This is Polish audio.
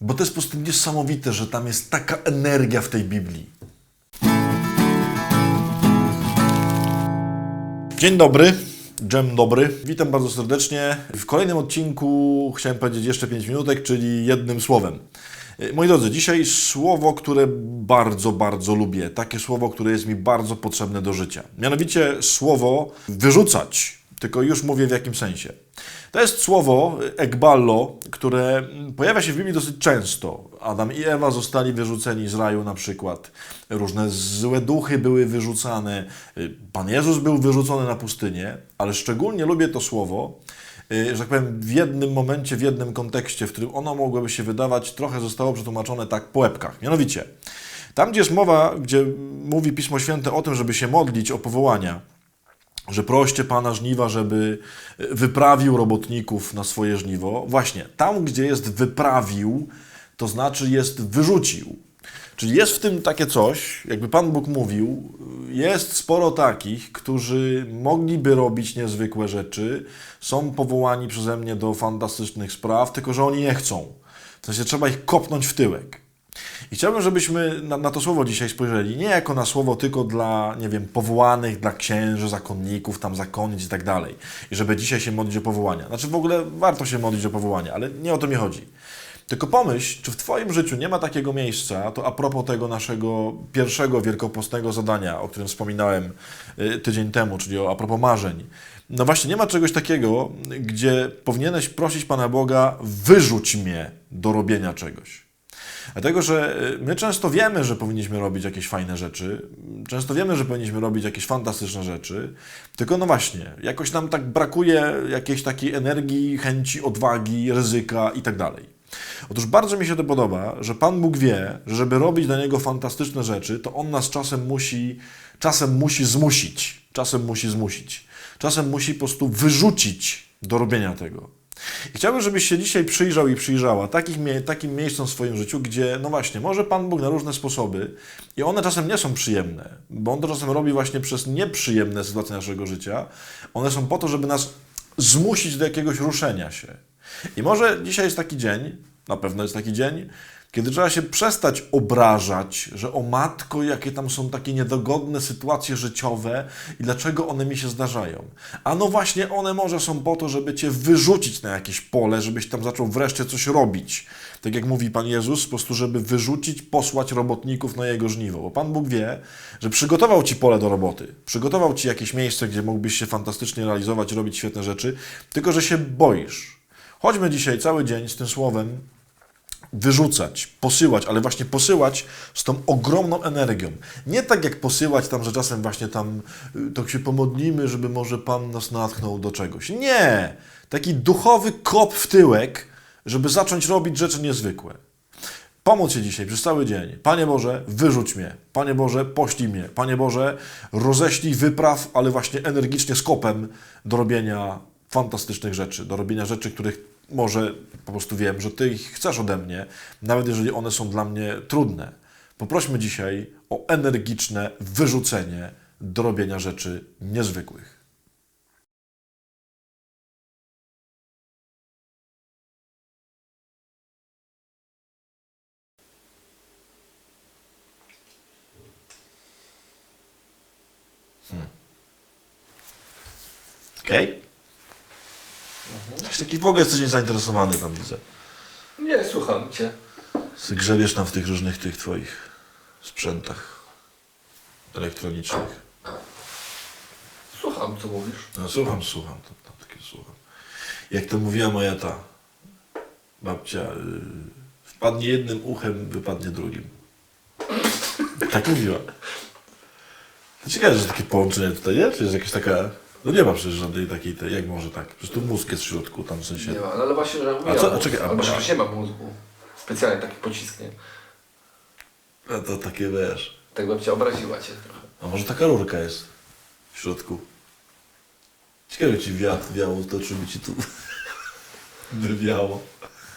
Bo to jest po prostu niesamowite, że tam jest taka energia w tej Biblii. Dzień dobry, dżem dobry. Witam bardzo serdecznie. W kolejnym odcinku chciałem powiedzieć jeszcze 5 minutek, czyli jednym słowem. Moi drodzy, dzisiaj słowo, które bardzo, bardzo lubię. Takie słowo, które jest mi bardzo potrzebne do życia. Mianowicie słowo wyrzucać. Tylko już mówię w jakim sensie. To jest słowo ekballo, które pojawia się w Biblii dosyć często. Adam i Ewa zostali wyrzuceni z raju na przykład. Różne złe duchy były wyrzucane. Pan Jezus był wyrzucony na pustynię, ale szczególnie lubię to słowo, że tak powiem, w jednym momencie, w jednym kontekście, w którym ono mogłoby się wydawać, trochę zostało przetłumaczone tak po łebkach. Mianowicie, tam gdzie jest mowa, gdzie mówi Pismo Święte o tym, żeby się modlić o powołania, że proście Pana żniwa, żeby wyprawił robotników na swoje żniwo. Właśnie, tam gdzie jest wyprawił, to znaczy jest wyrzucił. Czyli jest w tym takie coś, jakby Pan Bóg mówił, jest sporo takich, którzy mogliby robić niezwykłe rzeczy, są powołani przeze mnie do fantastycznych spraw, tylko że oni nie chcą. W sensie trzeba ich kopnąć w tyłek. I chciałbym, żebyśmy na to słowo dzisiaj spojrzeli, nie jako na słowo tylko dla, nie wiem, powołanych, dla księży, zakonników, tam zakonnic i tak dalej. I żeby dzisiaj się modlić o powołania. Znaczy w ogóle warto się modlić o powołania, ale nie o to mi chodzi. Tylko pomyśl, czy w Twoim życiu nie ma takiego miejsca, to a propos tego naszego pierwszego wielkopostnego zadania, o którym wspominałem tydzień temu, czyli a propos marzeń. No właśnie, nie ma czegoś takiego, gdzie powinieneś prosić Pana Boga, wyrzuć mnie do robienia czegoś. Dlatego, że my często wiemy, że powinniśmy robić jakieś fajne rzeczy, często wiemy, że powinniśmy robić jakieś fantastyczne rzeczy, tylko no właśnie, jakoś nam tak brakuje jakiejś takiej energii, chęci, odwagi, ryzyka i tak dalej. Otóż bardzo mi się to podoba, że Pan Bóg wie, że żeby robić dla Niego fantastyczne rzeczy, to On nas czasem musi zmusić, czasem musi po prostu wyrzucić do robienia tego. I chciałbym, żebyś się dzisiaj przyjrzał i przyjrzała takim miejscom w swoim życiu, gdzie, no właśnie, może Pan Bóg na różne sposoby i one czasem nie są przyjemne, bo On to czasem robi właśnie przez nieprzyjemne sytuacje naszego życia. One są po to, żeby nas zmusić do jakiegoś ruszenia się. I może dzisiaj jest taki dzień, na pewno jest taki dzień, kiedy trzeba się przestać obrażać, że o matko, jakie tam są takie niedogodne sytuacje życiowe i dlaczego one mi się zdarzają. A no właśnie one może są po to, żeby Cię wyrzucić na jakieś pole, żebyś tam zaczął wreszcie coś robić. Tak jak mówi Pan Jezus, po prostu żeby wyrzucić, posłać robotników na Jego żniwo. Bo Pan Bóg wie, że przygotował Ci pole do roboty, przygotował Ci jakieś miejsce, gdzie mógłbyś się fantastycznie realizować, robić świetne rzeczy, tylko że się boisz. Chodźmy dzisiaj cały dzień z tym słowem wyrzucać, posyłać, ale właśnie posyłać z tą ogromną energią. Nie tak jak posyłać tam, że czasem właśnie tam to się pomodlimy, żeby może Pan nas natchnął do czegoś. Nie! Taki duchowy kop w tyłek, żeby zacząć robić rzeczy niezwykłe. Pomóc się dzisiaj przez cały dzień. Panie Boże, wyrzuć mnie. Panie Boże, poślij mnie. Panie Boże, roześlij wypraw, ale właśnie energicznie z kopem do robienia fantastycznych rzeczy, do robienia rzeczy, których może po prostu wiem, że Ty ich chcesz ode mnie, nawet jeżeli one są dla mnie trudne. Poprośmy dzisiaj o energiczne wyrzucenie do robienia rzeczy niezwykłych. Okej? Taki w ogóle jesteś niezainteresowany tam, widzę. Nie, słucham Cię. Grzebiesz tam w tych różnych tych Twoich sprzętach elektronicznych. Słucham, co mówisz. No, słucham, takie słucham. Jak to mówiła moja ta babcia, wpadnie jednym uchem, wypadnie drugim. Tak mówiła. Ciekawe, że takie połączenie tutaj, nie? Czy jest jakaś taka... No nie ma przecież żadnej takiej, jak może tak? Przecież tu mózg jest w środku, tam w sensie... Nie ma, no ale właśnie, że A co? Czekaj, albo że nie ma mózgu. Specjalnie taki pocisk, nie? A to takie, wiesz... Tak babcia obraziła Cię trochę. A może taka rurka jest w środku? Ciekawe, ci wiatr wiało, to czy by ci tu wywiało.